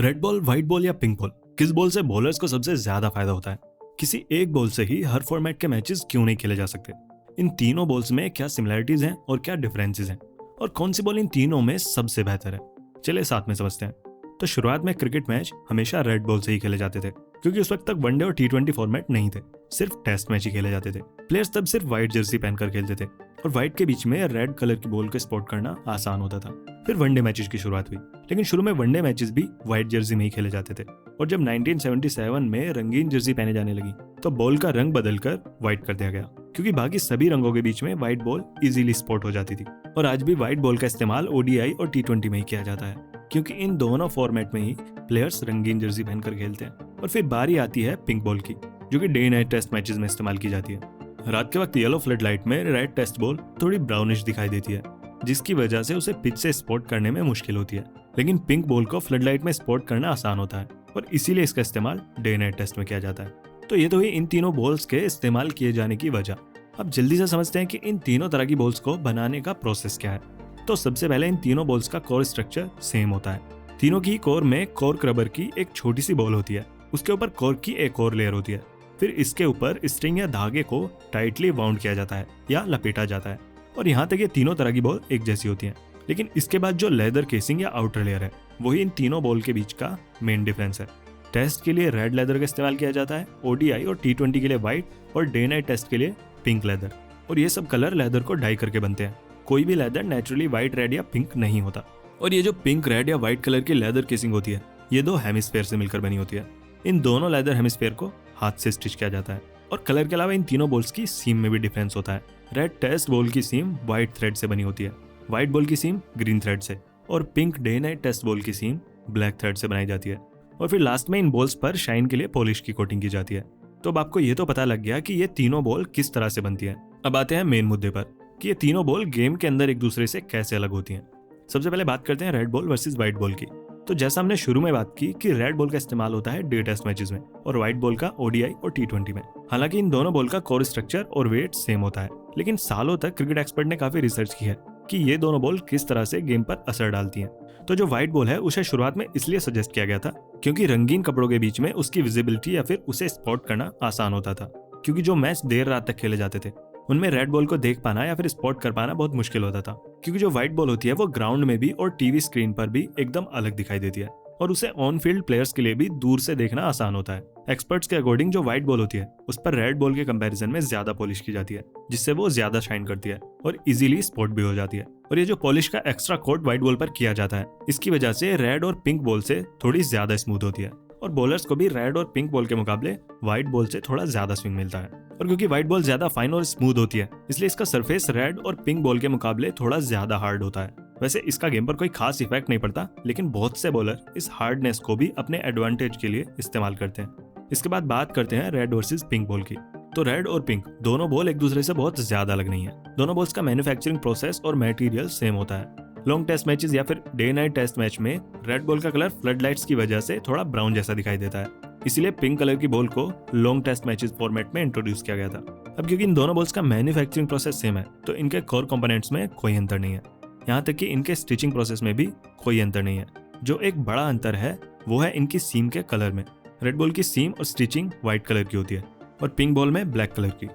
Red ball, white ball या pink ball, किस ball से बॉलर्स को सबसे ज्यादा फायदा होता है? किसी एक बॉल से ही हर फॉर्मेट के मैचेस क्यों नहीं खेले जा सकते? इन तीनों बॉल्स में क्या सिमिलरिटीज हैं और क्या डिफरेंसेस हैं, और कौन सी बॉल इन तीनों में सबसे बेहतर है? चलिए साथ में समझते हैं। तो शुरुआत में क्रिकेट मैच हमेशा रेड बॉल से ही खेले जाते थे, क्योंकि उस वक्त तक वनडे और T20 फॉर्मेट नहीं थे, सिर्फ टेस्ट मैच ही खेले जाते थे। प्लेयर्स तब सिर्फ व्हाइट जर्सी पहनकर खेलते थे और व्हाइट के बीच में रेड कलर की बॉल को स्पॉट करना आसान होता था। फिर वनडे मैचेस की शुरुआत हुई, लेकिन शुरू में वनडे मैचेस भी व्हाइट जर्सी में ही खेले जाते थे। और जब 1977 में रंगीन जर्सी पहने जाने लगी तो बॉल का रंग बदलकर व्हाइट कर दिया गया, क्योंकि बाकी सभी रंगों के बीच में व्हाइट बॉल इजीली स्पॉट हो जाती थी। और आज भी व्हाइट बॉल का इस्तेमाल ODI और T20 में ही किया जाता है, क्योंकि इन दोनों फॉर्मेट में ही प्लेयर्स रंगीन जर्सी पहनकर खेलते हैं। और फिर बारी आती है पिंक बॉल की, जो कि डे नाइट टेस्ट मैचेस में इस्तेमाल की जाती है। रात के वक्त येलो फ्लड लाइट में रेड टेस्ट बॉल थोड़ी ब्राउनिश दिखाई देती है, जिसकी वजह से उसे पिच से स्पॉट करने में मुश्किल होती है। लेकिन पिंक बॉल को फ्लड लाइट में स्पॉट करना आसान होता है और इसीलिए इसका इस्तेमाल डे नाइट टेस्ट में किया जाता है। तो ये तो हुई इन तीनों बॉल्स के इस्तेमाल किए जाने की वजह। अब जल्दी से समझते हैं कि इन तीनों तरह की बॉल्स को बनाने का प्रोसेस क्या है। तो सबसे पहले इन तीनों बॉल्स का कोर स्ट्रक्चर सेम होता है। तीनों की कोर में कॉर्क रबर की एक छोटी सी बॉल होती है, उसके ऊपर कॉर्क की एक और लेयर होती है। फिर इसके ऊपर स्ट्रिंग या धागे को टाइटली वाउंड किया जाता है या लपेटा जाता है। और यहाँ तक ये तीनों तरह की बॉल एक जैसी होती हैं। लेकिन इसके बाद जो लेदर केसिंग या आउटर लेयर है, वही इन तीनों बॉल के बीच का मेन डिफरेंस है। टेस्ट के लिए रेड लेदर का इस्तेमाल किया जाता है, ODI और T20 के लिए व्हाइट और डे नाइट टेस्ट के लिए पिंक लेदर। और ये सब कलर लेदर को डाई करके बनते हैं। कोई भी लेदर नेचुरली व्हाइट, रेड या पिंक नहीं होता। और ये जो पिंक, रेड या व्हाइट कलर की लेदर केसिंग होती है, ये दो हेमिस्फेयर से मिलकर बनी होती है। इन दोनों लेदर हेमिस्फेयर को हाथ से स्टिच किया जाता है। और कलर के अलावा इन तीनों बॉल्स की सीम में भी डिफरेंस होता है। रेड टेस्ट बॉल की सीम व्हाइट थ्रेड से बनी होती है, व्हाइट बॉल की सीम ग्रीन थ्रेड से, और pink day night test ball की सीम ब्लैक थ्रेड से बनाई जाती है। और फिर लास्ट में इन बॉल्स पर शाइन के लिए पॉलिश की कोटिंग की जाती है। तो अब आपको ये तो पता लग गया कि ये तीनों बॉल किस तरह से बनती है। अब आते हैं मेन मुद्दे पर कि ये तीनों बॉल गेम के अंदर एक दूसरे से कैसे अलग होती हैं। सबसे पहले बात करते हैं red ball versus white ball की। तो जैसा हमने शुरू में बात की कि रेड बॉल का इस्तेमाल होता है डे टेस्ट मैचेस में और व्हाइट बॉल का ODI और T20 में। हालांकि इन दोनों बॉल का कोर स्ट्रक्चर और वेट सेम होता है, लेकिन सालों तक क्रिकेट एक्सपर्ट ने काफी रिसर्च की है कि ये दोनों बॉल किस तरह से गेम पर असर डालती हैं। तो जो व्हाइट बॉल है उसे शुरुआत में इसलिए सजेस्ट किया गया था क्योंकि रंगीन कपड़ों के बीच में उसकी विजिबिलिटी या फिर उसे स्पॉट करना आसान होता था, क्योंकि जो मैच देर रात तक खेले जाते थे उनमें रेड बॉल को देख पाना या फिर स्पॉट कर पाना बहुत मुश्किल होता था, क्योंकि जो व्हाइट बॉल होती है वो ग्राउंड में भी और टीवी स्क्रीन पर भी एकदम अलग दिखाई देती है और उसे ऑन फील्ड प्लेयर्स के लिए भी दूर से देखना आसान होता है। एक्सपर्ट्स के अकॉर्डिंग जो व्हाइट बॉल होती है उस पर रेड बॉल के कंपैरिजन में ज्यादा पॉलिश की जाती है, जिससे वो ज्यादा शाइन करती है और इजीली स्पॉट भी हो जाती है। और ये जो पॉलिश का एक्स्ट्रा कोट व्हाइट बॉल पर किया जाता है, इसकी वजह से रेड और पिंक बॉल से थोड़ी ज्यादा स्मूथ होती है और बॉलर्स को भी रेड और पिंक बॉल के मुकाबले व्हाइट बॉल से थोड़ा ज्यादा स्विंग मिलता है। और क्योंकि व्हाइट बॉल ज्यादा फाइन और स्मूथ होती है, इसलिए इसका सरफेस रेड और पिंक बॉल के मुकाबले थोड़ा ज्यादा हार्ड होता है। वैसे इसका गेम पर कोई खास इफेक्ट नहीं पड़ता, लेकिन बहुत से बॉलर इस हार्डनेस को भी अपने एडवांटेज के लिए इस्तेमाल करते हैं। इसके बाद बात करते हैं रेड वर्सेस पिंक बॉल की। तो रेड और पिंक दोनों बॉल एक दूसरे से बहुत ज्यादा अलग नहीं है। दोनों बॉल्स का मैन्युफैक्चरिंग प्रोसेस और मटेरियल सेम होता है। लॉन्ग टेस्ट मैचेस या फिर डे नाइट टेस्ट मैच में रेड बॉल का कलर फ्लड लाइट्स की वजह से थोड़ा ब्राउन जैसा दिखाई देता है, इसीलिए पिंक कलर की बॉल को लॉन्ग टेस्ट मैचेस फॉर्मेट में इंट्रोड्यूस किया गया था। अब क्योंकि इन दोनों बॉल्स का मैन्युफैक्चरिंग प्रोसेस सेम है, तो इनके कोर कंपोनेंट्स में कोई अंतर नहीं है। यहाँ तक कि इनके स्टिचिंग प्रोसेस में भी कोई अंतर नहीं है। जो एक बड़ा अंतर है वो है इनकी सीम के कलर में। रेड बॉल की सीम और स्टिचिंग व्हाइट कलर की होती है और पिंक बॉल में ब्लैक कलर की।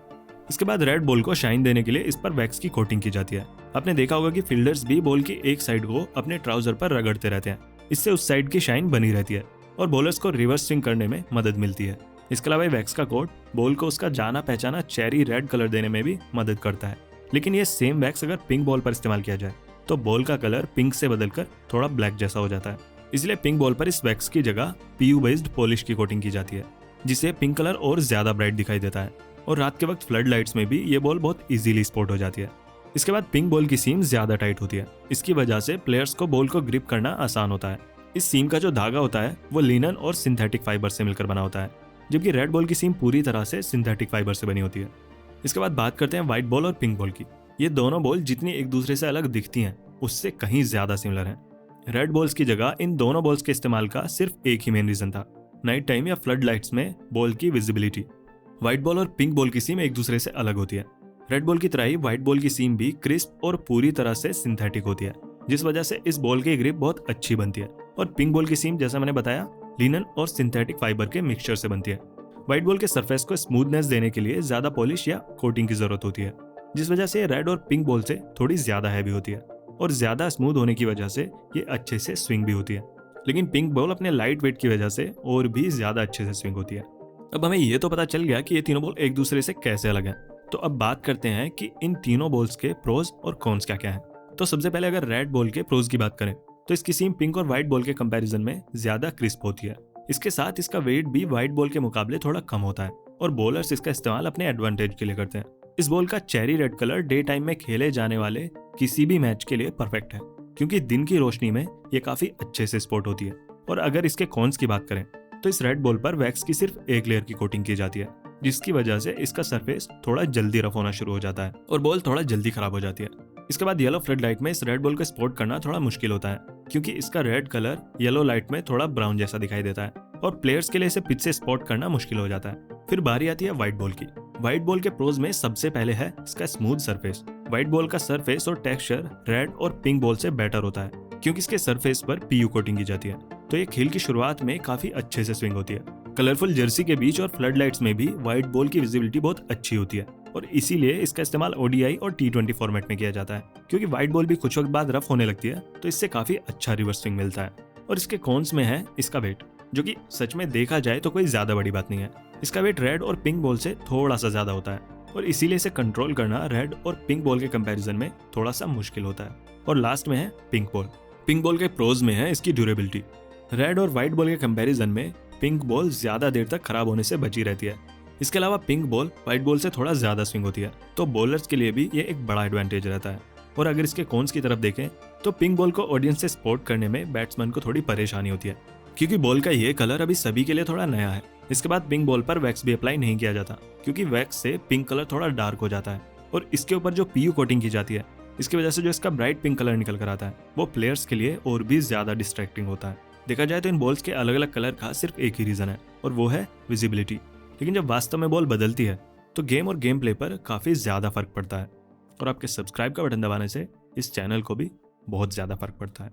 इसके बाद रेड बॉल को शाइन देने के लिए इस पर वैक्स की कोटिंग की जाती है। आपने देखा होगा कि फील्डर्स भी बॉल की एक साइड को अपने ट्राउजर पर रगड़ते रहते हैं, इससे उस साइड की शाइन बनी रहती है और बॉलर्स को रिवर्स स्विंग करने में मदद मिलती है। इसके अलावा वैक्स का कोट बॉल को उसका जाना पहचाना चेरी रेड कलर देने में भी मदद करता है। लेकिन ये सेम वैक्स अगर पिंक बॉल पर इस्तेमाल किया जाए तो बॉल का कलर पिंक से बदलकर थोड़ा ब्लैक जैसा हो जाता है। इसलिए पिंक बॉल पर इस वैक्स की जगह PU बेस्ड पॉलिश की कोटिंग की जाती है, जिससे पिंक कलर और ज्यादा ब्राइट दिखाई देता है और रात के वक्त फ्लड लाइट्स में भी ये बॉल बहुत इजीली स्पॉट हो जाती है। इसके बाद पिंक बॉल की सीम ज्यादा टाइट होती है। इसकी वजह से प्लेयर्स को बॉल को ग्रिप करना आसान होता है। इस सीम का जो धागा होता है वो लिनन और सिंथेटिक फाइबर से मिलकर बना होता है, जबकि रेड बॉल की सीम पूरी तरह से सिंथेटिक फाइबर से बनी होती है। इसके बाद बात करते हैं व्हाइट बॉल और पिंक बॉल की। ये दोनों बॉल जितनी एक दूसरे से अलग दिखती हैं उससे कहीं ज्यादा सिमिलर हैं। रेड बॉल्स की जगह इन दोनों बॉल्स के इस्तेमाल का सिर्फ एक ही मेन रीजन था, नाइट टाइम या फ्लड लाइट्स में बॉल की विजिबिलिटी। व्हाइट बॉल और पिंक बॉल की सीम एक दूसरे से अलग होती है। रेड बॉल की तरह ही व्हाइट बॉल की सीम भी क्रिस्प और पूरी तरह से सिंथेटिक होती है, जिस वजह से इस बॉल की ग्रिप बहुत अच्छी बनती है और पिंक बॉल की सीम जैसा मैंने बताया लिनन और सिंथेटिक फाइबर के मिक्सचर से बनती है। व्हाइट बॉल के सरफेस को स्मूथनेस देने के लिए ज्यादा पॉलिश या कोटिंग की जरूरत होती है, जिस वजह से रेड और पिंक बॉल से थोड़ी ज्यादा हैवी होती है और ज्यादा स्मूथ होने की वजह से ये अच्छे से स्विंग भी होती है। लेकिन पिंक बॉल अपने लाइट वेट की वजह से और भी ज्यादा अच्छे से स्विंग होती है। अब हमें ये तो पता चल गया कि ये तीनों बॉल एक दूसरे से कैसे अलग हैं। तो अब बात करते हैं कि इन तीनों बॉल्स के प्रोज और कॉन्स क्या क्या हैं। तो सबसे पहले अगर रेड बॉल के प्रोज की बात करें तो इसकी सीम पिंक और व्हाइट बॉल के कंपैरिजन में ज्यादा क्रिस्प होती है। इसके साथ इसका वेट भी व्हाइट बॉल के मुकाबले थोड़ा कम होता है और बॉलर्स इसका इस्तेमाल अपने एडवांटेज के लिए करते हैं। इस बॉल का cherry red colour day time में खेले जाने वाले किसी भी मैच के लिए परफेक्ट है, क्योंकि दिन की रोशनी में ये काफी अच्छे से स्पॉट होती है। और अगर इसके कॉन्स की बात करें तो इस रेड बॉल पर वैक्स की सिर्फ एक लेयर की कोटिंग की जाती है, जिसकी वजह से इसका सरफेस थोड़ा जल्दी रफ होना शुरू हो जाता है और बॉल थोड़ा जल्दी खराब हो जाती है। इसके बाद येलो फ्लड लाइट में इस रेड बॉल को स्पॉट करना थोड़ा मुश्किल होता है, क्योंकि इसका रेड कलर येलो लाइट में थोड़ा ब्राउन जैसा दिखाई देता है और प्लेयर्स के लिए इसे पिच से स्पॉट करना मुश्किल हो जाता है। फिर बारी आती है व्हाइट बॉल की। व्हाइट बॉल के प्रोज में सबसे पहले है इसका स्मूथ सरफेस। व्हाइट बॉल का सरफेस और टेक्सचर रेड और पिंक बॉल से बेटर होता है, क्योंकि इसके सरफेस पर पीयू कोटिंग की जाती है, तो ये खेल की शुरुआत में काफी अच्छे से स्विंग होती है। कलरफुल जर्सी के बीच और फ्लड लाइट्स में भी व्हाइट बॉल की विजिबिलिटी बहुत अच्छी होती है और इसीलिए इसका इस्तेमाल ओडीआई और T20 फॉर्मेट में किया जाता है, क्योंकि व्हाइट बॉल भी कुछ वक्त बाद रफ होने लगती है, तो इससे काफी अच्छा रिवर्स स्विंग मिलता है। और इसके कॉन्स में है इसका वेट, जो कि सच में देखा जाए तो कोई ज्यादा बड़ी बात नहीं है। इसका वेट रेड और पिंक बॉल से थोड़ा सा ज्यादा होता है और इसीलिए इसे कंट्रोल करना रेड और पिंक बॉल के कंपैरिजन में थोड़ा सा मुश्किल होता है। और लास्ट में है पिंक बॉल। पिंक बॉल के प्रोज में है इसकी ड्यूरेबिलिटी। रेड और व्हाइट बॉल के कंपैरिजन में पिंक बॉल ज्यादा देर तक खराब होने से बची रहती है। इसके अलावा पिंक बॉल व्हाइट बॉल से थोड़ा ज्यादा स्विंग होती है, तो बॉलर्स के लिए भी ये एक बड़ा एडवांटेज रहता है। और अगर इसके कॉन्स की तरफ देखें तो पिंक बॉल को ऑडियंस से स्पॉट करने में बैट्समैन को थोड़ी परेशानी होती है, क्योंकि बॉल का ये कलर अभी सभी के लिए थोड़ा नया है। इसके बाद पिंक बॉल पर वैक्स भी अप्लाई नहीं किया जाता, क्योंकि वैक्स से पिंक कलर थोड़ा डार्क हो जाता है और इसके ऊपर जो पीयू कोटिंग की जाती है, इसकी वजह से जो इसका ब्राइट पिंक कलर निकल कर आता है वो प्लेयर्स के लिए और भी ज्यादा डिस्ट्रैक्टिंग होता है। देखा जाए तो इन बॉल्स के अलग अलग कलर का सिर्फ एक ही रीजन है और वो है विजिबिलिटी। लेकिन जब वास्तव में बॉल बदलती है तो गेम और गेम प्ले पर काफी ज्यादा फर्क पड़ता है और आपके सब्सक्राइब का बटन दबाने से इस चैनल को भी बहुत ज्यादा फर्क पड़ता है।